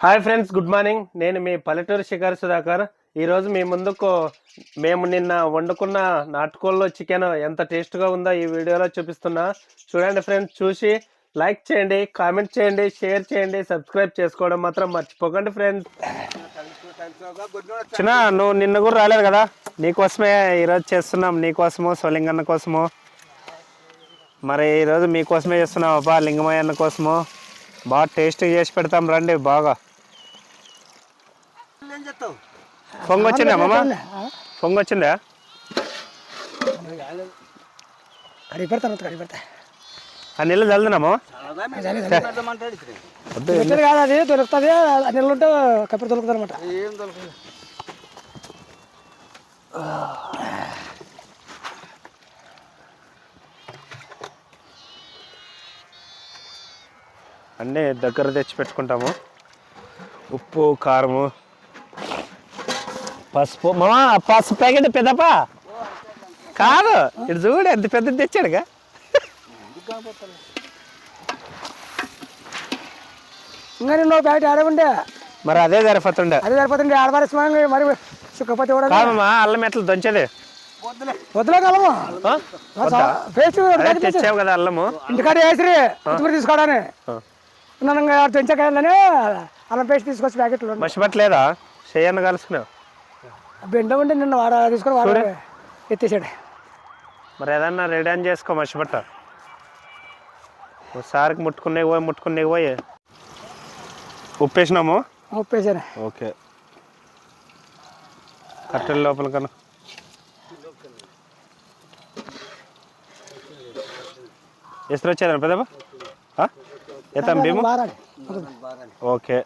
Hi friends, good morning. నేను మీ పల్లెటూరు శిఖర్ సుధాకర్. ఈరోజు మీ ముందుకు మేము నిన్న వండుకున్న నాటుకోళ్ళలో చికెన్ ఎంత టేస్ట్గా ఉందో ఈ వీడియోలో చూపిస్తున్నా. చూడండి ఫ్రెండ్స్, చూసి లైక్ చేయండి, కామెంట్ చేయండి, షేర్ చేయండి, సబ్స్క్రైబ్ చేసుకోవడం మాత్రం మర్చిపోకండి ఫ్రెండ్స్. చిన్న నువ్వు నిన్న కూడా రాలేదు కదా, నీకోసమే ఈరోజు చేస్తున్నాం. నీకోసము, స్వలింగన్న కోసము. మరి ఈరోజు మీకోసమే చేస్తున్నాం అబ్బా, లింగమయ్య అన్న కోసము. బాగా టేస్ట్గా చేసి పెడతాం, రండి. బాగా పొంగొచ్చిందా మామ? పొంగొచ్చిందా? ఆ నీళ్ళు చల్లుతున్నాము. కాదు, అది దొరుకుతుంది. నీళ్ళు ఉంటే కప్పటి దొరుకుతుంది అనమాట. అన్నీ దగ్గర తెచ్చి పెట్టుకుంటాము. ఉప్పు, కారము, పసుపు. మామా పసుపు ప్యాకెట్ పెద్దపా కాదు, ఇటు చూడు ఎంత పెద్దది తెచ్చాడుగా. ఇంకా నేను ప్యాకెట్ ఆడకుండే మరి అదే సరిపోతుండే. అదే సరిపోతుంది. ఆడవారి మరి సుఖపతి కూడా కాదమ్మా, అల్లం ఎట్లా దంచేది? వద్దులే కలము పేస్ట్ తెచ్చావు కదా అల్లము, ఇంటికాడ వేసిరి కొత్తిమీర తీసుకోవడాని తెంచకాయలని అల్లం పేస్ట్ తీసుకొచ్చి ప్యాకెట్లు మర్చిపట్టలేదా? చేయన్న కలుసుకున్నావు. బెండ ఉండి నిన్న వాడ తీసుకొని వాడ ఎత్తేసాడు. మరి ఏదన్నా రెడీ అని చేసుకో, మర్చిపట్ట. ఒకసారికి ముట్టుకునే పోయి ఉప్పేసినాము. ఉప్పేసాను. ఓకే, కట్టెల లోపల కన్నా ఎసురు వచ్చేదా పెద్దబా? ఎత్తాం భీము. ఓకే,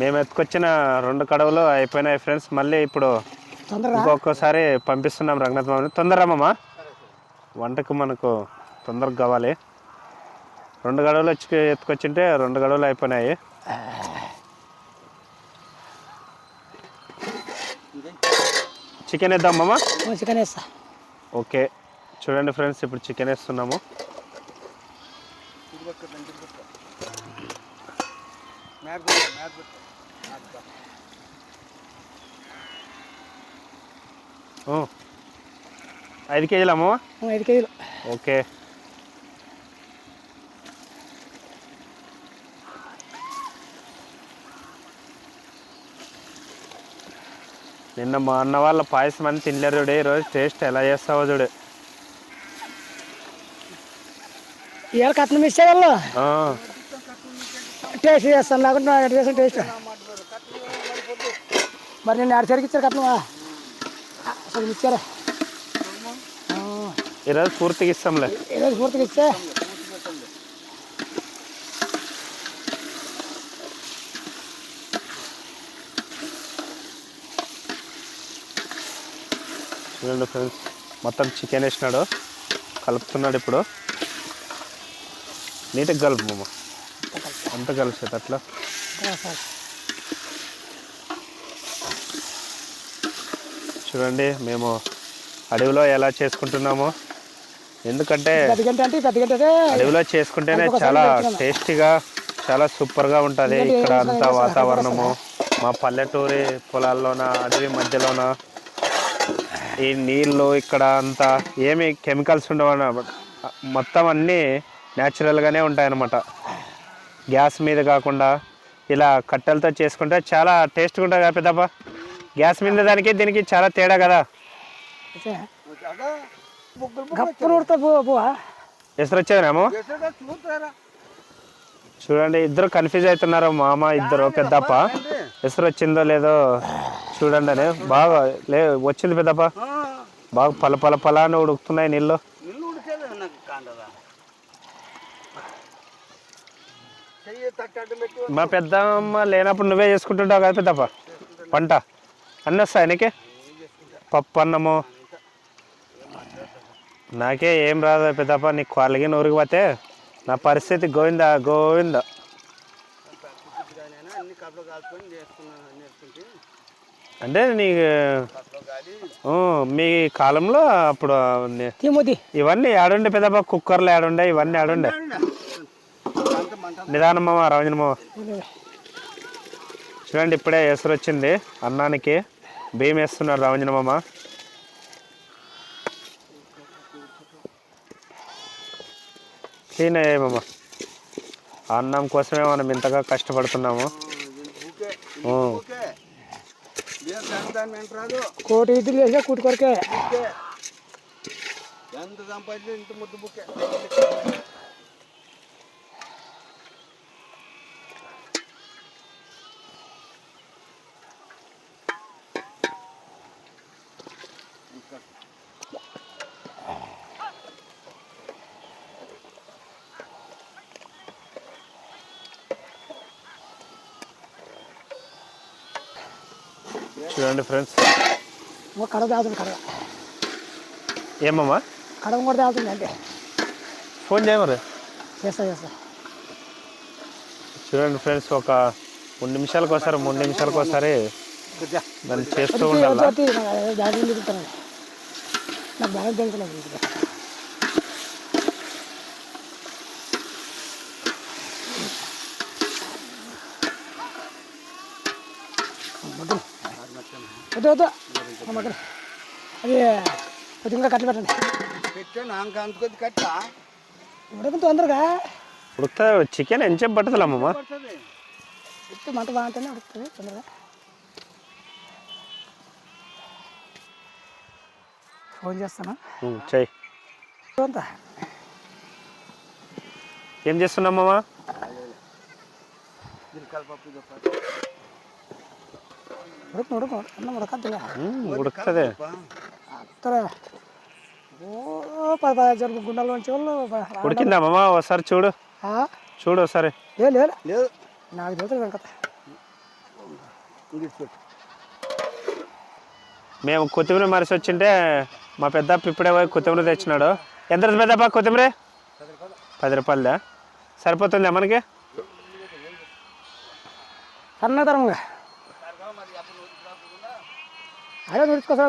మేము ఎత్తుకొచ్చిన 2 కడవలు అయిపోయినాయి ఫ్రెండ్స్. మళ్ళీ ఇప్పుడు ఇంకొకసారి పంపిస్తున్నాం రంగనాథ్ మామని. తొందరమ్మా, వంటకు మనకు తొందరగా కావాలి. 2 గడవలు ఎత్తుకొచ్చింటే 2 గడవలు అయిపోయినాయి. చికెన్ వేద్దామమ్మా? చికెన్ వేస్తా. ఓకే, చూడండి ఫ్రెండ్స్, ఇప్పుడు చికెన్ వేస్తున్నాము. ఓ 5 కేజీలు అమ్మా? 5 కేజీలు. ఓకే, నిన్న మా అన్న వాళ్ళ పాయసం అని తినలేరు చూడే. ఈరోజు టేస్ట్ ఎలా చేస్తావో చూడే. ఇవాళ కట్నం ఇచ్చే వాళ్ళు టేస్ట్ చేస్తాను, లేకుంటే చేస్తాను టేస్ట్. మరి నేను 2 సరికి ఇచ్చారు కట్నమా? అసలు ఇచ్చారా? ఈరోజు పూర్తిగా ఇస్తాంలే. ఈరోజు పూర్తిగా ఇస్తే చూడండి ఫ్రెండ్స్, మొత్తం చికెన్ వేసినాడు, కలుపుతున్నాడు. ఇప్పుడు నీట్గా కలుపు మామ, అంతా కలిసేది అట్లా. చూడండి మేము అడవిలో ఎలా చేసుకుంటున్నామో. ఎందుకంటే అడవిలో చేసుకుంటేనే చాలా టేస్టీగా, చాలా సూపర్గా ఉంటుంది. ఇక్కడ అంతా వాతావరణము, మా పల్లెటూరి పొలాల్లోన, అడవి మధ్యలోన, ఈ నీళ్ళు ఇక్కడ అంతా ఏమి కెమికల్స్ ఉండవు, మొత్తం అన్నీ న్యాచురల్గానే ఉంటాయన్నమాట. గ్యాస్ మీద కాకుండా ఇలా కట్టెలతో చేసుకుంటే చాలా టేస్ట్గా ఉంటుంది కదా పెద్దప్ప. గ్యాస్ మీద దానికి దీనికి చాలా తేడా కదా. ఎసరు వచ్చేదేమో. చూడండి, ఇద్దరు కన్ఫ్యూజ్ అవుతున్నారు, మామ ఇద్దరు. పెద్దప్ప ఎసరు వచ్చిందో లేదో చూడండి అని. బాగా వచ్చింది పెద్దప్ప, బాగా పల అని ఉడుకుతున్నాయి నీళ్ళు. మా పెద్దమ్మ లేనప్పుడు నువ్వే చేసుకుంటుంటావు కదా పెద్దప్ప వంట. అన్నీ వస్తాయి నీకే? పప్పు, అన్నము. నాకే ఏం రాదు పెద్దప్ప. నీకు కాళ్ళకి నూరికి పోతే నా పరిస్థితి గోవిందా గోవిందా. అంటే నీకు మీ కాలంలో అప్పుడు ఇవన్నీ ఆడుండే పెద్దప్ప. కుక్కర్లు ఆడుండే, ఇవన్నీ ఆడుండే. నిదానం మామ రావంజన మామ. చూడండి ఇప్పుడే ఎసరు వచ్చింది అన్నానికి. బియ్యం వేస్తున్నారు రావంజన మామ. క్లీన్ అయ్యామమ్మ. అన్నం కోసమే మనం ఇంతగా కష్టపడుతున్నాము. కోటి ఇద్దరు చేసా కూటి కొరకే ఎంత సంపాదించి ఇంత ముద్దు బుక్కే. చూడండి ఫ్రెండ్స్. కడవ తాగుతుంది కడవ. ఏమమ్మా కడవ కూడా తాగుతుంది అంటే ఫోన్ చేయ మరి. చేస్తా చేస్తా. చూడండి ఫ్రెండ్స్, ఒక 3 నిమిషాలకు ఒకసారి దాన్ని చేస్తూ ఉండాలి. బ్యాగ్ తిరుగుతాను నాకు బాగా తెలుసులేదు. వద్దు వద్దు మగ్గన అది కొద్దిగా కట్టలు పెట్టండి. పెట్టాను అంత కట్ట ఉడకం తొందరగా ఉడుకుతా. చికెన్ ఎంచేపు పడుతుంది అమ్మమ్మ. ఉడికి మంట బాగుంటేనే ఉడుకుతుంది తొందరగా. ఫోన్ చేస్తాను. చెయ్యి. అంతా ఏం చేస్తున్నామ్మా? ఉడుకుతుంది. గుండెల నుంచి వాళ్ళు ఉడికిందమ్మా? ఒకసారి చూడు ఒకసారి. లేదు నాకు తెలుసు వెంకట. మేము కొత్తిమీర మరిసి వచ్చింటే మా పెద్ద ఇప్పుడే పోయి కొత్తిమీర తెచ్చినాడు. ఎంత పెద్దప్ప కొత్తిమీర? 10 రూపాయలదా? సరిపోతుందా మనకి? సన్నతరంగా అదే విడుచుకోసం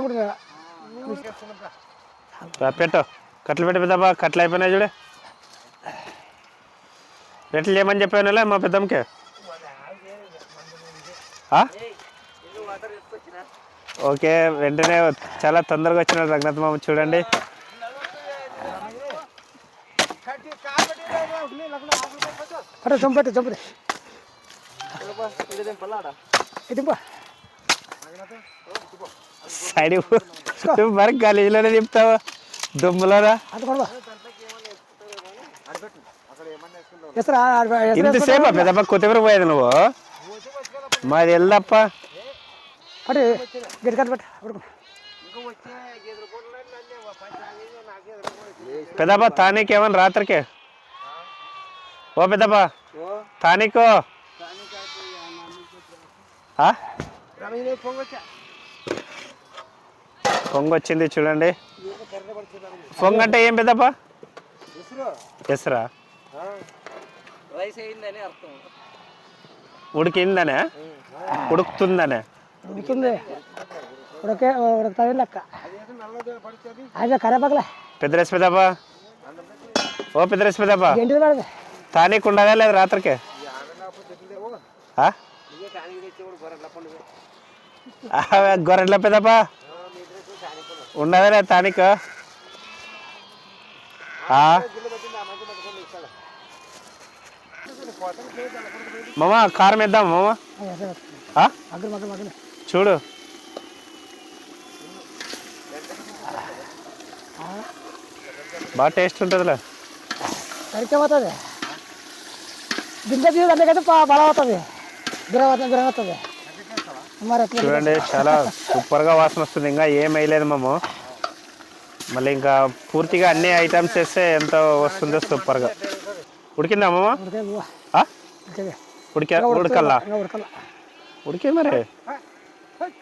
పెట్టు. కట్టలు పెట్టి పెద్దప్ప. కట్టలు అయిపోయినాయి చూడే. రెట్లు చేయమని చెప్పానులే మా పెద్దమ్మకి. ఓకే, వెంటనే చాలా తొందరగా వచ్చినాడు రంగనాథ్ మామ. చూడండి సైడ్ మరి గలీజ్లోనే తిప్పుతావు దుమ్ములోనా. ఇంతసేపా పెద్దప్ప కొత్తిమీర పోయేది నువ్వు? మాది వెళ్ళప్ప. పెద్దప్ప తానీకి ఏమన్నా రాత్రికి? ఓ పెద్దప్ప తానీకో పొంగొచ్చింది చూడండి. పొంగ అంటే ఏం పెద్దప్ప? ఎసరా? ఉడికిందనే? ఉడుకుతుందనే? ఉడికింది. ఉడకతాయి లెక్క. అదే కరేపాకలే. పెద్దరేసి పెద్దప్ప. ఓ పెద్దరేసి పెద్దప్ప ఏంటి పడదు? తానీకు ఉండదా లేదు రాత్రికి? గొర్రెట్ల పెద్దప్ప ఉండదా లేదు తానీకు? మామ కారం వేద్దాం మామ. చూడు బాగా టేస్ట్ ఉంటుందిలే. సరిపోతుంది. గింజ తీయదు అందుకైతే బలం అవుతుంది. గురం అవుతుంది. చూడండి చాలా సూపర్గా వాసన వస్తుంది. ఇంకా ఏం వేయలేదు మామ. మళ్ళీ ఇంకా పూర్తిగా అన్ని ఐటమ్స్ వేస్తే ఎంత వస్తుందో సూపర్గా. ఉడికిందా మామ? ఉడకల్లా ఉడికే మరి.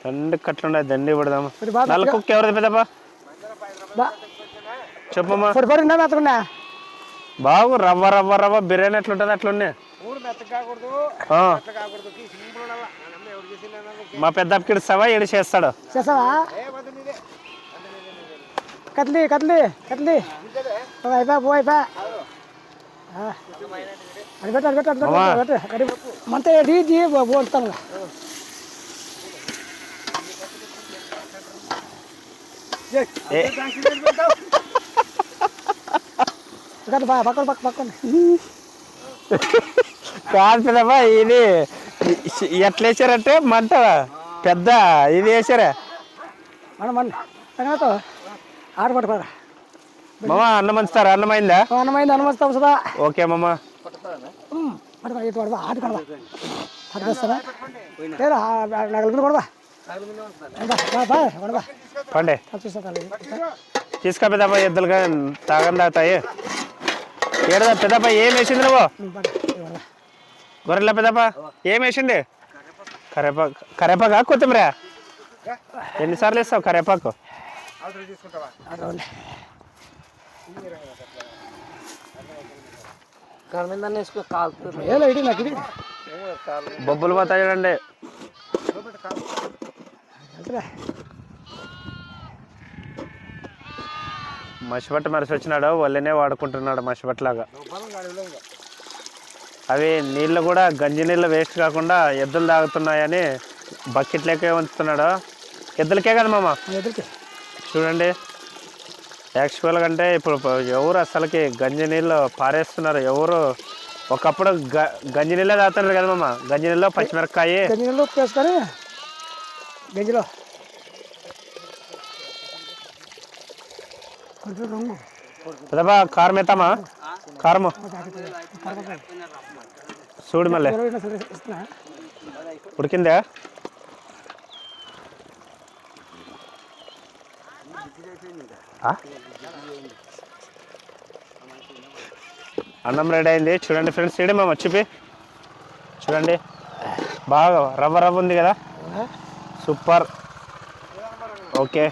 2 కట్లున్నాయి. దండి పడదాము. 4 కుక్క ఎవరిది పెద్దప్ప? చెప్పమ్మా. బాగు రవ్వ రవ్వ రవ్వ బిర్యానీ ఎట్లుంటుంది అట్లున్నాయి. మా పెద్దప్పకి ఇస్తావా? ఏడు చేస్తాడు. కట్లీ కట్లీ కట్లీ అయిపో అయిపో. అది పెట్టు మంట డీ పోతాము పక్కన కాదు పెద్దప్ప ఇది ఎట్లా వేసారంటే మంట పెద్ద ఇది వేసారా తర్వాత ఆడ పట్టుకోరా మామ అన్నం మంచుతారా? అన్నమైందా? అన్నమైంది అన్నమస్తా వస్తుందా? ఓకే మామ పట్టుకొస్తారా లేదా నగలుగులు కొడవా పండే తీసుకో పెద్దప్ప ఎద్దులుగా తాగని తాగుతాయి. ఏడదా పెద్దప్ప ఏం వేసింది నువ్వు? గొర్రెల పెద్దప్ప ఏం వేసింది? కరేపాకా కొత్తిమీర? ఎన్నిసార్లు ఇస్తావు కరేపాకు? బొబ్బులు పోతాయి చూడండి. మసిబట్ట మరిసి వచ్చినాడు, వల్లనే వాడుకుంటున్నాడు మసిబట్టలాగా. అవి నీళ్ళు కూడా గంజి నీళ్ళు వేస్ట్ కాకుండా ఎద్దులు తాగుతున్నాయని బకెట్లకే ఉంచుతున్నాడు. ఎద్దులకే కదా మామ? చూడండి యాక్చువల్గా అంటే ఇప్పుడు ఎవరు అసలుకి గంజి నీళ్ళు పారేస్తున్నారు. ఎవరు ఒకప్పుడు గంజి నీళ్ళే తాగుతున్నారు కదా మామ? గంజి నీళ్ళు పచ్చిమిరపకాయ వేసుకొని గంజిలో పెద్దపా కారం ఎత్తామా? కారము చూడు మళ్ళీ ఉడికిందా? అన్నం రెడీ అయింది చూడండి ఫ్రెండ్స్. చూడండి మామ చూపి చూడండి, బాగా రవ్వ రవ్వ ఉంది కదా, సూపర్. ఓకే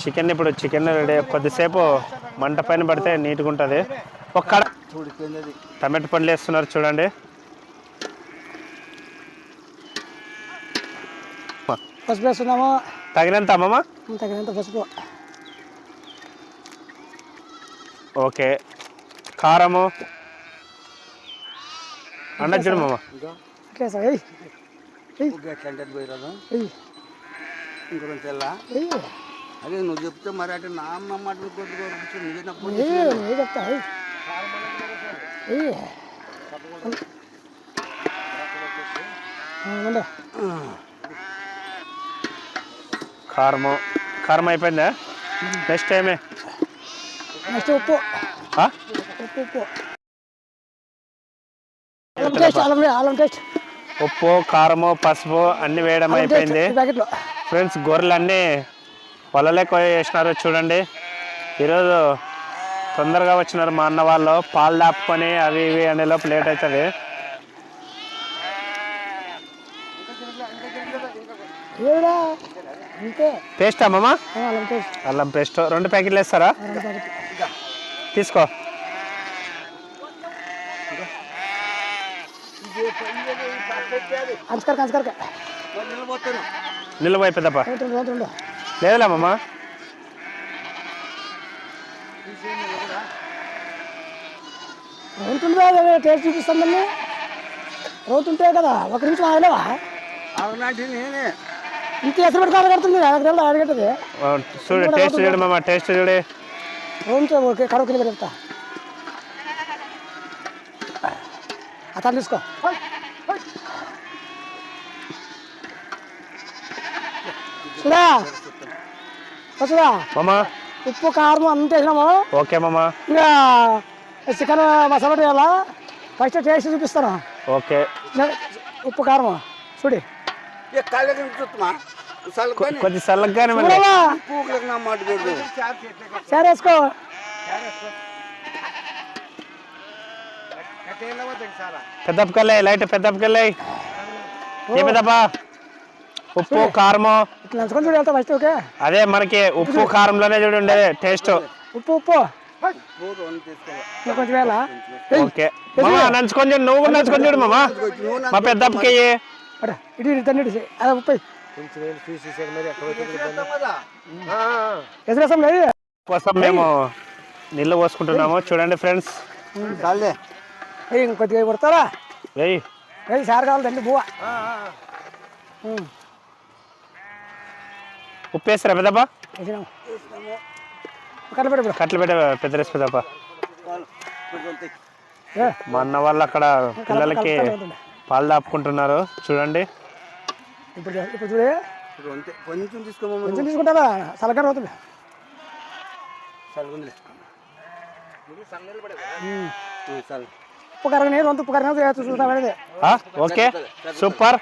చికెన్ ఇప్పుడు చికెన్ రెడీ. కొద్దిసేపు మంట పైన పడితే నీట్గా ఉంటుంది. ఒక్కడ టమాటో పండ్లు వేస్తున్నారు చూడండి. పసుపు వేస్తున్నాము తగినంత అమ్మమ్మ, తగినంత పసుపు. ఓకే కారము అన్న చూడు మామ. అదే నువ్వు చెప్తే మరి అంటే నా అమ్మ మాటలు కారము కారం అయిపోయిందా? నెక్స్ట్ టైమే నెక్స్ట్ ఉప్పు ఉప్పు కారము పసుపు అన్ని వేయడం అయిపోయింది ఫ్రెండ్స్. గొర్రెలు అన్నీ పొలలేక వేసినారు చూడండి. ఈరోజు తొందరగా వచ్చినారు మా అన్న వాళ్ళు. పాలు దాపుకొని అవి ఇవి అనే లోపు లేట్ అవుతుంది. పేస్ట్ అమ్మమ్మ? అల్లం పేస్ట్ 2 ప్యాకెట్లు వేస్తారా? తీసుకో. నిలబోయి పెద్దప్ప లేదులే అమ్మమ్మ. టేస్ట్ చూపిస్తుందండి. రోతుంటే కదా ఒక నిమిషం ఆగలేవా? నేనే ఇంత ఎసరు పెట్టుకోవాలి కడుతుంది అడగట్టది. చూడు టేస్ట్ చూడు మామ, టేస్ట్ చూడే. ఓకే కడవ కింద చెప్తా. అతను తీసుకో. చూడా వస్తుందా మామా? ఉప్పు కారం అంత వేసినాము. ఓకే మామా. ఇంకా చికెన్ మసాలా వేయాలా? ఫస్ట్ టేస్ట్ చూపిస్తాను. ఓకే ఉప్పు కారం చూడి కొద్ది చల్లగానే సరే వేసుకో. పెద్దప్పకెళ్ళాయి లైట్ పెద్దప్పకెళ్ళాయి. ఏ పెద్దప్ప ఉప్పు కారము నంచుకొని చూడు వెళ్తా ఫస్ట్. ఓకే అదే మనకి ఉప్పు కారంలోనే చూడు ఉండేది టేస్ట్. ఉప్పు ఉప్పు కొంచెం వేళ. ఓకే నంచుకొని చూడు, నువ్వు కూడా నంచుకొని చూడు మామా. మా పెద్దప్పకి ఇటు తన్నిటి అదే ఉప్పు కోసం మేము నీళ్ళు పోసుకుంటున్నాము చూడండి ఫ్రెండ్స్. ఇంకొద్దిగా కొడతారా వెయ్యి సార్ కావాలి తండ్రి బువ్వ ఉప్పు వేస్తారా పెద్దప్ప వేసినాము కట్టలు కట్లు పెట్టే పెద్ద రేసి పెద్దప్ప మా అన్న వాళ్ళు అక్కడ పిల్లలకి పాలు దాపుకుంటున్నారు చూడండి. ఇప్పుడు చూడే కొంచెం తీసుకోమా కొంచెం తీసుకుంటారా సలకర అవుతుంది ఉప్పు కరగనే ఉప్పు కరగనే చూస్తాం. Okay super.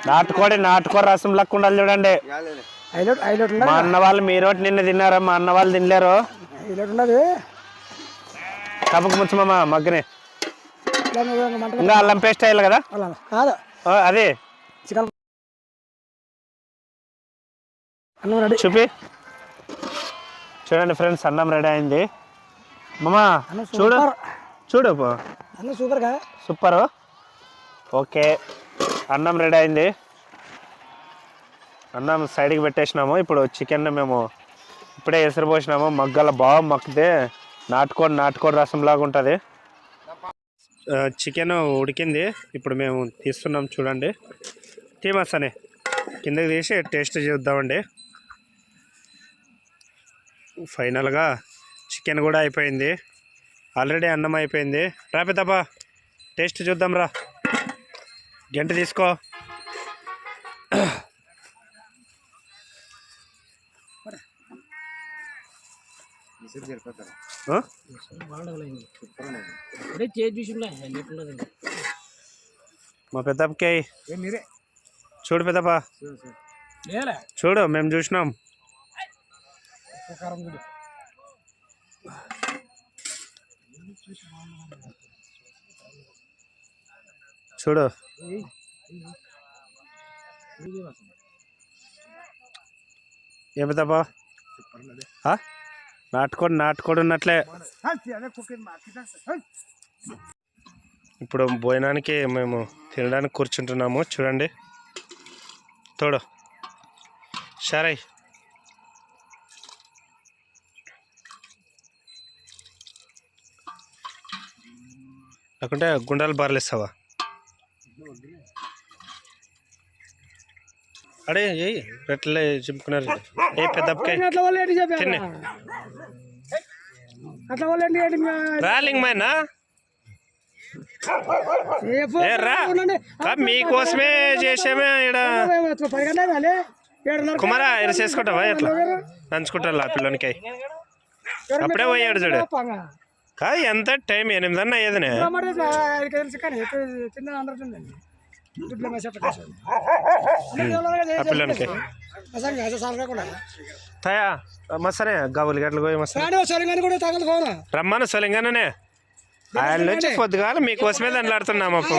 నాటుకోడి రసం లెక్క ఉండాలి చూడండి. మా అన్న వాళ్ళు మీరు నిన్న తిన్నారా? మా అన్న వాళ్ళు తినలేరు. ఉన్నది కప్పకు ముచ్చమ్మ మగ్గనే ఇంకా అల్లం పేస్ట్ అయ్యాలి కదా. కాదు అదే చికెన్ అన్నం రెడీ చూపి చూడండి ఫ్రెండ్స్. అన్నం రెడీ అయింది మామా. చూడు అన్నం సూపర్గా సూపర్. ఓకే అన్నం రెడీ అయింది. అన్నం సైడ్కి పెట్టేసినాము. ఇప్పుడు చికెన్ మేము ఇప్పుడే ఎసరు పోసినాము. మగ్గల బాగా మక్కితే నాటుకోడి రసంలాగా ఉంటుంది. చికెన్ ఉడికింది. ఇప్పుడు మేము తీస్తున్నాం చూడండి. తీమస్తానే కిందకి తీసి టేస్ట్ చూద్దామండి. ఫైనల్గా చికెన్ కూడా అయిపోయింది. ఆల్రెడీ అన్నం అయిపోయింది. రా పెద్దప్పా టేస్ట్ చూద్దాం రా. గంట తీసుకో. మా పెద్దప్పకి చూడు పెద్దప్ప చూడు మేము చూసినాం. చూడు ఏ పెద్దప్ప నాటుకోడి ఉన్నట్లే. ఇప్పుడు భోజనానికి మేము తినడానికి కూర్చుంటున్నాము చూడండి. తోడు సరే లేకుంటే గుండాలు బారలేస్తావా? అడే ఏ రెట్లే చింపుకున్నారు. ఏ పెద్దప్పకాయ తిని రాలింగ్ మైనా మీకోసమే చేసామే. ఇక్కడ కుమారా ఎరసేసుకుంటావా? ఎట్లా నంచుకుంటారు ఆ పిల్లనికి అప్పుడే పోయాడు చూడు. కాదు ఎంత టైం 8 అయ్యేదనే. ఆ పిల్లనికి తయా మసనే గబులు గట్లు పోయి రమ్మను సొలింగానే. ఆయన నుంచి పొద్దుగాల మీకోసమే దండలాడుతున్నాము. అప్పు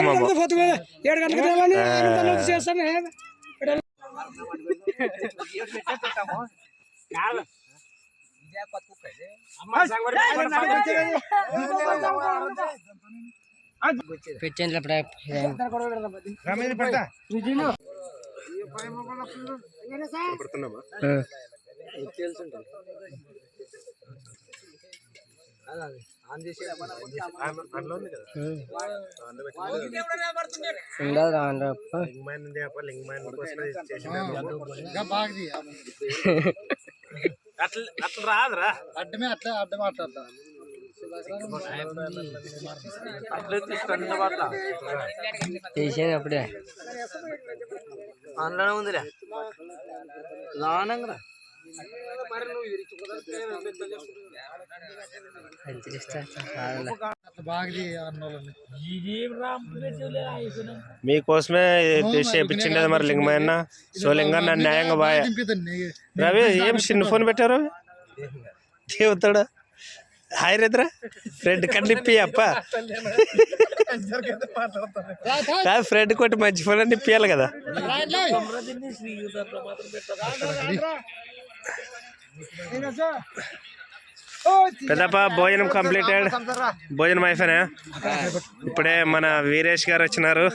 అట్లా రాదురా అడ్డమే అట్లా అడ్డం మాట్లాడతా అప్పుడే అందులోనే ఉందిరా లానంగా మీకోసమే చేపించింది మరి లింగమయ్యన్న. సో లింగన్న న్యాయంగా బాగా రవి ఏం చిన్న ఫోన్ పెట్టారు దేవుతాడా? హాయ్ రేద్రా ఫ్రెండ్ కనిప్పి అప్ప కాదు ఫ్రెండ్ కొట్టి మంచి ఫోన్ అని ఇప్పియాలి కదా. పెద్దప్ప భోజనం కంప్లీటెడ్. భోజనం అయిపోయినా. ఇప్పుడే మన వీరేష్ గారు వచ్చినారు.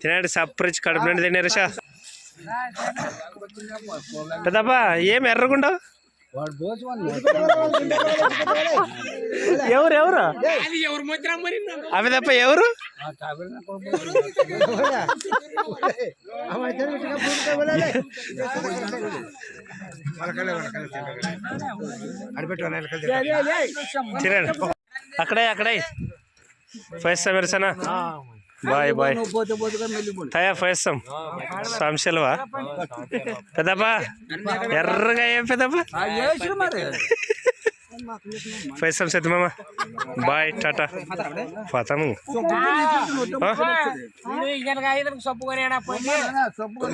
తినండి సప్పరిచి కడుపు నుండి తినారు. పెద్దప్ప ఏం ఎర్రగుండవు ఎవరు ఎవరు అవి తప్ప ఎవరు చిరణ్ అక్కడే అక్కడే ఫైస్ మెరసనా బాయ్ బాయ్ తయా ఫైస్తాం సంశలవా పెద్దప్ప ఎర్రగా ఏం పెద్దప్ప ఫైస్తాం సత్ మామ బాయ్ టాటా ఫాతము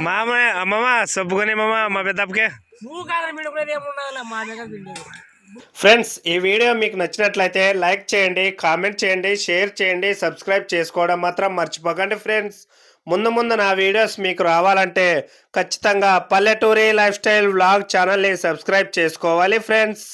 మామ అమ్మమ్మ సబ్బుకొని మామ మా పెద్దప్పకే ఫ్రెండ్స్ ఈ వీడియో మీకు నచ్చినట్లయితే లైక్ చేయండి, కామెంట్ చేయండి, షేర్ చేయండి, సబ్స్క్రైబ్ చేసుకోవడం మాత్రం మర్చిపోకండి ఫ్రెండ్స్. ముందు ముందు నా వీడియోస్ మీకు రావాలంటే ఖచ్చితంగా పల్లెటూరి లైఫ్ స్టైల్ వ్లాగ్ ఛానల్ని సబ్స్క్రైబ్ చేసుకోవాలి ఫ్రెండ్స్.